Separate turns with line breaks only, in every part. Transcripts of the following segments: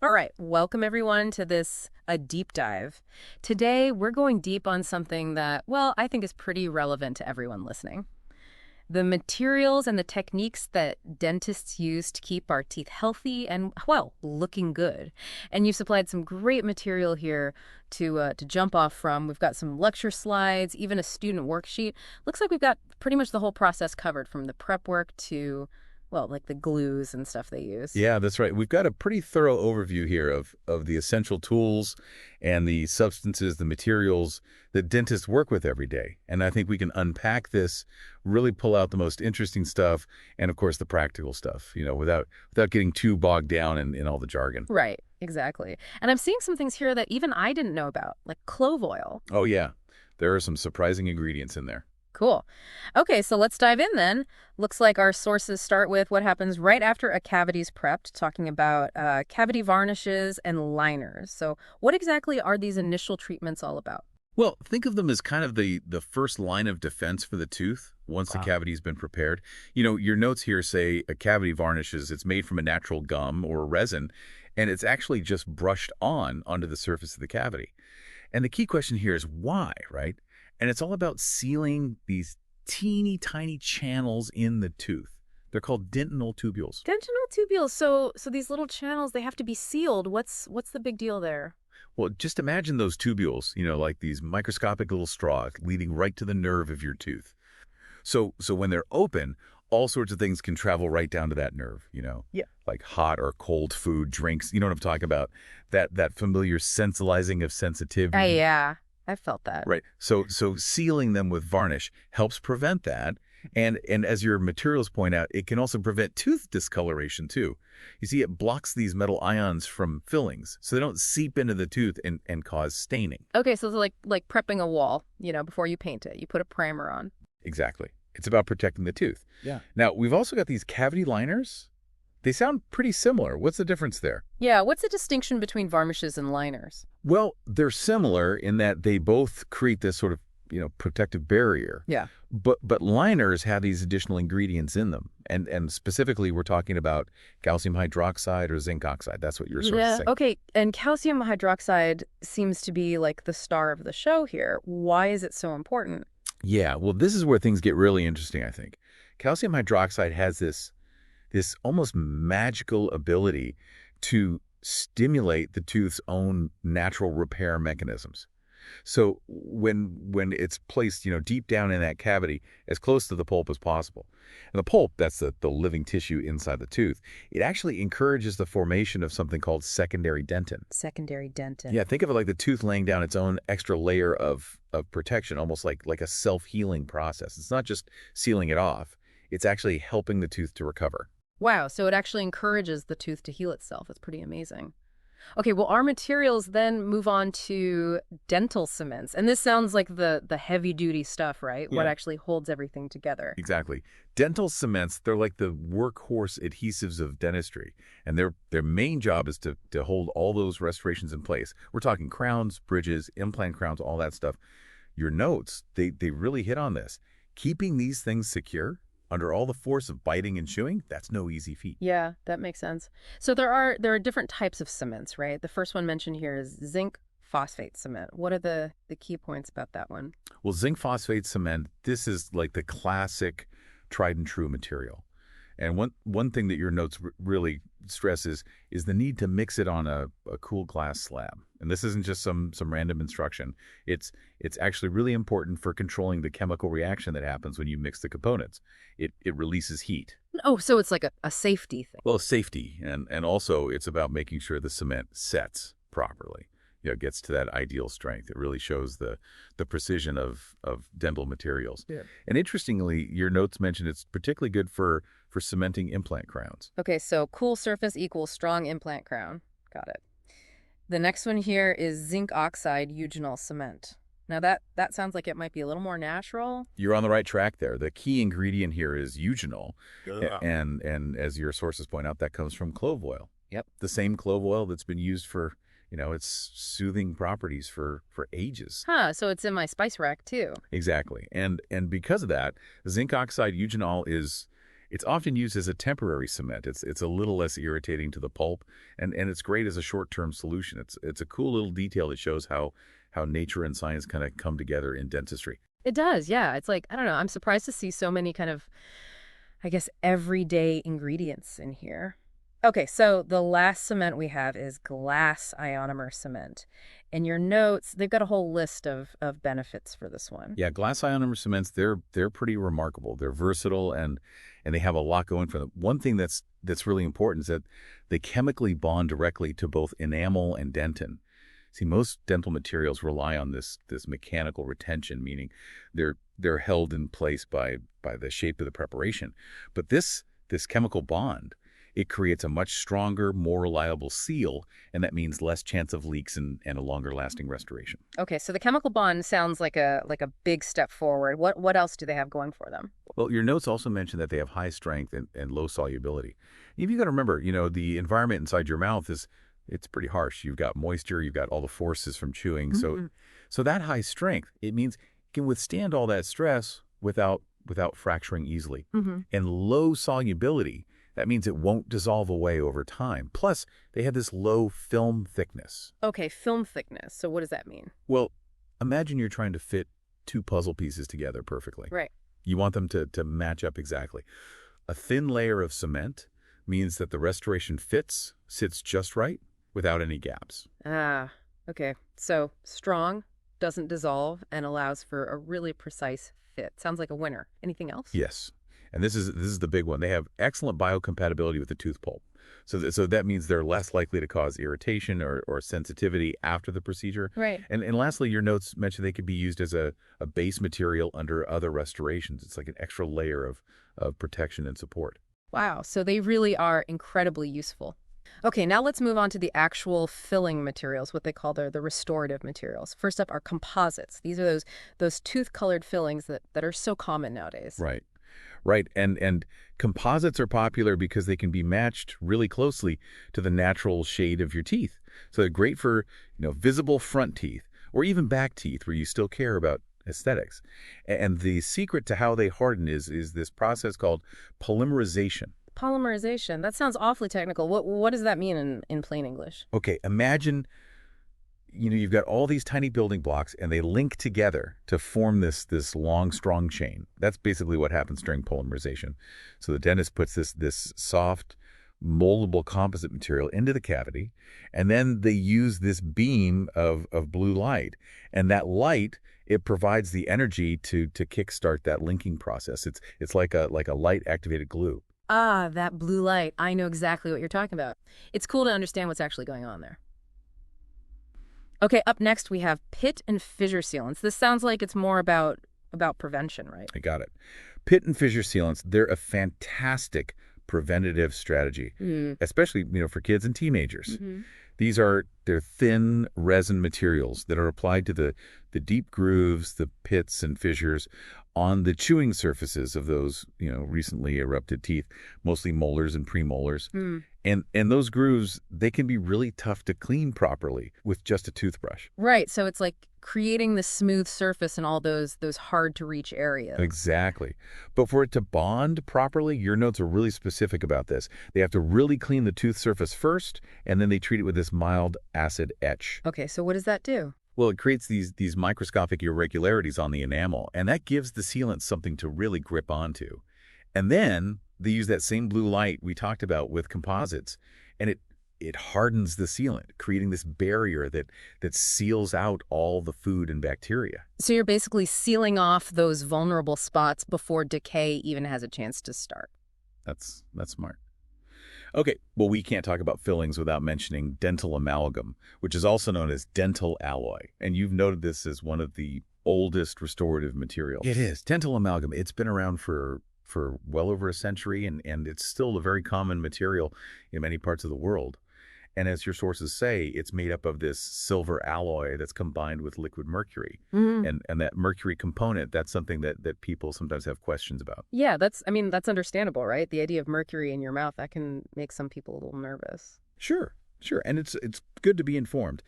All right, welcome everyone to a deep dive. Today, we're going deep on something that, well, I think is pretty relevant to everyone listening. The materials and the techniques that dentists use to keep our teeth healthy and, well, looking good. And you've supplied some great material here to jump off from. We've got some lecture slides, even a student worksheet. Looks like we've got pretty much the whole process covered, from the prep work to, well, like the glues and stuff they use.
Yeah, that's right. We've got a pretty thorough overview here of the essential tools and the substances, the materials that dentists work with every day. And I think we can unpack this, really pull out the most interesting stuff, and of course the practical stuff, without getting too bogged down in all the jargon.
Right, exactly. And I'm seeing some things here that even I didn't know about, like clove oil.
Oh yeah, there are some surprising ingredients in there.
Cool. Okay, so let's dive in then. Looks like our sources start with what happens right after a cavity's prepped, talking about cavity varnishes and liners. So what exactly are these initial treatments all about?
Well, think of them as kind of the first line of defense for the tooth once the cavity's been prepared. Your notes here say a cavity varnishes, it's made from a natural gum or a resin, and it's actually just brushed onto the surface of the cavity. And the key question here is why, right? And it's all about sealing these teeny tiny channels in the tooth. They're called dentinal tubules.
Dentinal tubules. So these little channels, they have to be sealed. What's the big deal there?
Well, just imagine those tubules, like these microscopic little straws leading right to the nerve of your tooth. So when they're open, all sorts of things can travel right down to that nerve,
Yeah.
like hot or cold food, drinks. You know what I'm talking about? That familiar sensibilizing of sensitivity.
Yeah, I felt that.
Right. So sealing them with varnish helps prevent that. And as your materials point out, it can also prevent tooth discoloration too. You see, it blocks these metal ions from fillings, so they don't seep into the tooth and cause staining.
Okay, so it's like prepping a wall, before you paint it. You put a primer on.
Exactly. It's about protecting the tooth.
Yeah.
Now, we've also got these cavity liners. They sound pretty similar. What's the difference there?
Yeah, what's the distinction between varnishes and liners?
Well, they're similar in that they both create this sort of, protective barrier.
Yeah.
But liners have these additional ingredients in them. And specifically, we're talking about calcium hydroxide or zinc oxide. That's what you're sort of saying.
Okay, and calcium hydroxide seems to be like the star of the show here. Why is it so important?
Yeah, well, this is where things get really interesting, I think. Calcium hydroxide has this almost magical ability to stimulate the tooth's own natural repair mechanisms. So when it's placed, deep down in that cavity, as close to the pulp as possible, and the pulp, that's the living tissue inside the tooth, it actually encourages the formation of something called secondary dentin.
Secondary dentin.
Yeah, think of it like the tooth laying down its own extra layer of protection, almost like a self-healing process. It's not just sealing it off. It's actually helping the tooth to recover.
Wow, so it actually encourages the tooth to heal itself. It's pretty amazing. Okay, well, our materials then move on to dental cements. And this sounds like the heavy-duty stuff, right?
Yeah.
What actually holds everything together.
Exactly. Dental cements, they're like the workhorse adhesives of dentistry. And their main job is to hold all those restorations in place. We're talking crowns, bridges, implant crowns, all that stuff. Your notes, they really hit on this. Keeping these things secure under all the force of biting and chewing, that's no easy feat.
Yeah, that makes sense. So there are different types of cements, right? The first one mentioned here is zinc phosphate cement. What are the key points about that one?
Well, zinc phosphate cement, this is like the classic tried and true material. And one thing that your notes really stresses is the need to mix it on a cool glass slab. And this isn't just some random instruction. It's actually really important for controlling the chemical reaction that happens when you mix the components. It releases heat.
Oh, so it's like a safety thing.
Well, safety, and also it's about making sure the cement sets properly. It gets to that ideal strength. It really shows the precision of dental materials.
Yeah.
And interestingly, your notes mention it's particularly good for cementing implant crowns.
Okay, so cool surface equals strong implant crown. Got it. The next one here is zinc oxide eugenol cement. Now that sounds like it might be a little more natural.
You're on the right track there. The key ingredient here is eugenol.
Yeah.
And as your sources point out, that comes from clove oil.
Yep.
The same clove oil that's been used for, its soothing properties for ages.
Huh, so it's in my spice rack too.
Exactly. And because of that, zinc oxide eugenol is It's often used as a temporary cement. It's a little less irritating to the pulp, and it's great as a short-term solution. It's a cool little detail that shows how nature and science kind of come together in dentistry.
It does, yeah. It's like, I don't know, I'm surprised to see so many kind of, I guess, everyday ingredients in here. Okay, so the last cement we have is glass ionomer cement. In your notes, they've got a whole list of benefits for this one.
Yeah, glass ionomer cements, they're pretty remarkable. They're versatile and they have a lot going for them. One thing that's really important is that they chemically bond directly to both enamel and dentin. See, most dental materials rely on this mechanical retention, meaning they're held in place by the shape of the preparation. But this chemical bond, it creates a much stronger, more reliable seal, and that means less chance of leaks and a longer lasting restoration.
Okay, so the chemical bond sounds like a big step forward. What else do they have going for them?
Well, your notes also mention that they have high strength and low solubility. You've got to remember, the environment inside your mouth it's pretty harsh. You've got moisture, you've got all the forces from chewing. So that high strength, it means it can withstand all that stress without fracturing easily. And low solubility, that means it won't dissolve away over time. Plus, they have this low film thickness.
Okay, film thickness. So what does that mean?
Well, imagine you're trying to fit two puzzle pieces together perfectly.
Right.
You want them to match up exactly. A thin layer of cement means that the restoration sits just right without any gaps.
Ah, okay. So strong, doesn't dissolve, and allows for a really precise fit. Sounds like a winner. Anything else?
Yes. And this is the big one. They have excellent biocompatibility with the tooth pulp. So that means they're less likely to cause irritation or sensitivity after the procedure.
Right.
And lastly, your notes mention they could be used as a base material under other restorations. It's like an extra layer of protection and support.
Wow. So they really are incredibly useful. Okay, now let's move on to the actual filling materials, what they call the restorative materials. First up are composites. These are those tooth-colored fillings that are so common nowadays.
Right. Right. And composites are popular because they can be matched really closely to the natural shade of your teeth. So they're great for, visible front teeth or even back teeth where you still care about aesthetics. And the secret to how they harden is this process called polymerization.
Polymerization. That sounds awfully technical. What does that mean in plain English?
Okay, imagine you've got all these tiny building blocks and they link together to form this long, strong chain. That's basically what happens during polymerization. So the dentist puts this soft, moldable composite material into the cavity, and then they use this beam of blue light. And that light, it provides the energy to kickstart that linking process. It's like a light-activated glue.
Ah, that blue light. I know exactly what you're talking about. It's cool to understand what's actually going on there. Okay, up next we have pit and fissure sealants. This sounds like it's more about prevention, right?
I got it. Pit and fissure sealants, they're a fantastic preventative strategy, especially, for kids and teenagers. They're thin resin materials that are applied to the deep grooves, the pits and fissures on the chewing surfaces of those, recently erupted teeth, mostly molars and premolars. And those grooves, they can be really tough to clean properly with just a toothbrush.
Right. So it's like creating the smooth surface in all those hard to reach areas.
Exactly. But for it to bond properly, your notes are really specific about this. They have to really clean the tooth surface first, and then they treat it with this mild acid etch.
Okay, so what does that do?
Well, it creates these microscopic irregularities on the enamel, and that gives the sealant something to really grip onto. And then they use that same blue light we talked about with composites, and it hardens the sealant, creating this barrier that seals out all the food and bacteria.
So you're basically sealing off those vulnerable spots before decay even has a chance to start.
That's smart. Okay, well, we can't talk about fillings without mentioning dental amalgam, which is also known as dental alloy. And you've noted this as one of the oldest restorative materials. It is. Dental amalgam, it's been around for well over a century, and it's still a very common material in many parts of the world. And as your sources say, it's made up of this silver alloy that's combined with liquid mercury. And that mercury component, that's something that people sometimes have questions about.
Yeah, that's understandable, right? The idea of mercury in your mouth, that can make some people a little nervous.
Sure. Sure, and it's good to be informed.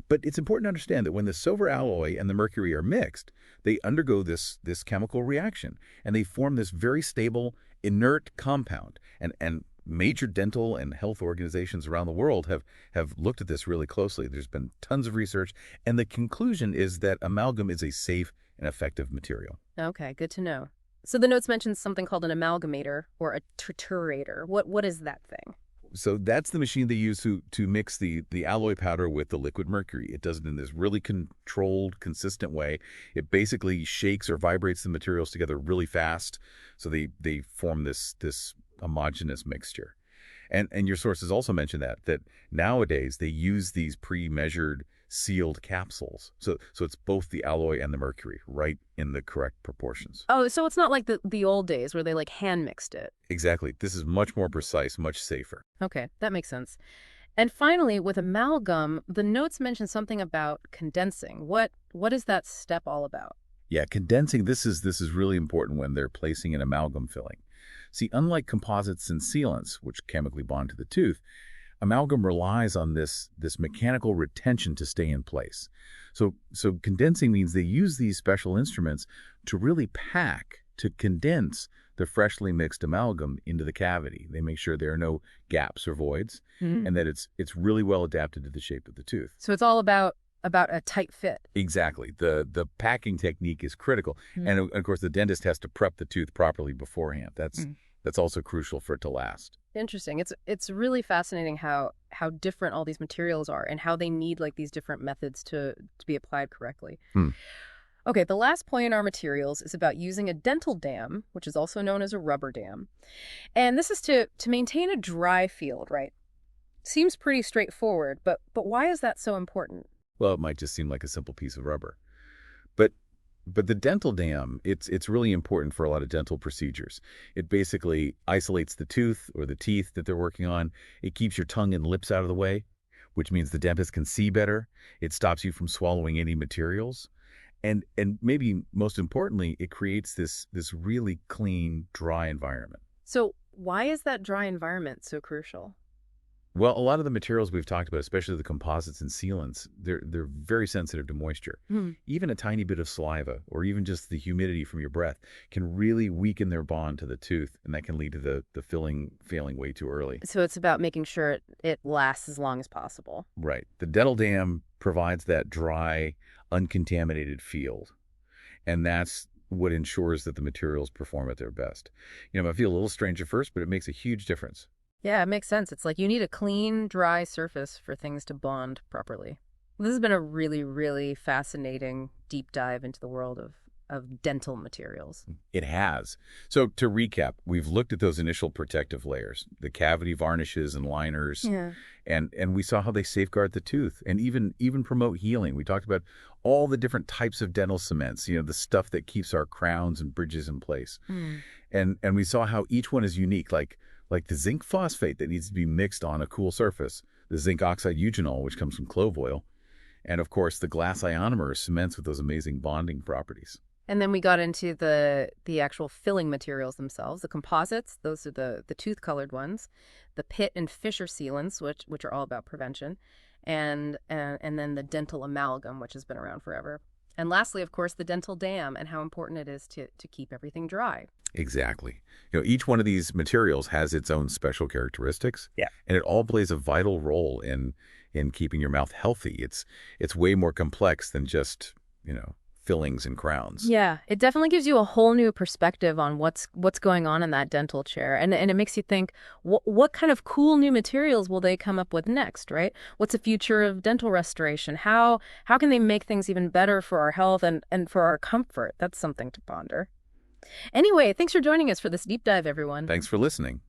But it's important to understand that when the silver alloy and the mercury are mixed, they undergo this chemical reaction, and they form this very stable, inert compound. And major dental and health organizations around the world have looked at this really closely. There's been tons of research, and the conclusion is that amalgam is a safe and effective material.
Okay, good to know. So the notes mentioned something called an amalgamator or a triturator. What is that thing?
So that's the machine they use to mix the alloy powder with the liquid mercury. It does it in this really controlled, consistent way. It basically shakes or vibrates the materials together really fast, so they form this homogeneous mixture. And your sources also mentioned that nowadays they use these pre-measured sealed capsules. So it's both the alloy and the mercury right in the correct proportions.
Oh, so it's not like the old days where they like hand mixed it.
Exactly. This is much more precise, much safer.
Okay, that makes sense. And finally, with amalgam, the notes mention something about condensing. What is that step all about?
Yeah, condensing, this is really important when they're placing an amalgam filling. See, unlike composites and sealants, which chemically bond to the tooth, amalgam relies on this mechanical retention to stay in place. So condensing means they use these special instruments to really to condense the freshly mixed amalgam into the cavity. They make sure there are no gaps or voids, and that it's really well adapted to the shape of the tooth.
So it's all about a tight fit.
Exactly. The packing technique is critical. And of course, the dentist has to prep the tooth properly beforehand. That's also crucial for it to last.
Interesting. It's really fascinating how different all these materials are and how they need like these different methods to be applied correctly. Okay, the last point in our materials is about using a dental dam, which is also known as a rubber dam. And this is to maintain a dry field, right? Seems pretty straightforward, but why is that so important?
Well, it might just seem like a simple piece of rubber. But the dental dam, it's really important for a lot of dental procedures. It basically isolates the tooth or the teeth that they're working on. It keeps your tongue and lips out of the way, which means the dentist can see better. It stops you from swallowing any materials. And maybe most importantly, it creates this really clean, dry environment.
So why is that dry environment so crucial?
Well, a lot of the materials we've talked about, especially the composites and sealants, they're very sensitive to moisture. Even a tiny bit of saliva or even just the humidity from your breath can really weaken their bond to the tooth, and that can lead to the filling failing way too early.
So it's about making sure it lasts as long as possible.
Right. The dental dam provides that dry, uncontaminated field, and that's what ensures that the materials perform at their best. It might feel a little strange at first, but it makes a huge difference.
Yeah, it makes sense. It's like you need a clean, dry surface for things to bond properly. This has been a really, really fascinating deep dive into the world of dental materials.
It has. So to recap, we've looked at those initial protective layers, the cavity varnishes and liners, and we saw how they safeguard the tooth and even promote healing. We talked about all the different types of dental cements, the stuff that keeps our crowns and bridges in place. And we saw how each one is unique, like the zinc phosphate that needs to be mixed on a cool surface, the zinc oxide eugenol, which comes from clove oil, and of course the glass ionomer cements with those amazing bonding properties.
And then we got into the actual filling materials themselves, the composites, those are the tooth-colored ones, the pit and fissure sealants, which are all about prevention, and then the dental amalgam, which has been around forever. And lastly, of course, the dental dam and how important it is to keep everything dry.
Exactly. Each one of these materials has its own special characteristics.
Yeah.
And it all plays a vital role in keeping your mouth healthy. It's way more complex than just, fillings and crowns.
Yeah, it definitely gives you a whole new perspective on what's going on in that dental chair. And it makes you think, what kind of cool new materials will they come up with next, right? What's the future of dental restoration? How can they make things even better for our health and for our comfort? That's something to ponder. Anyway, thanks for joining us for this deep dive, everyone.
Thanks for listening.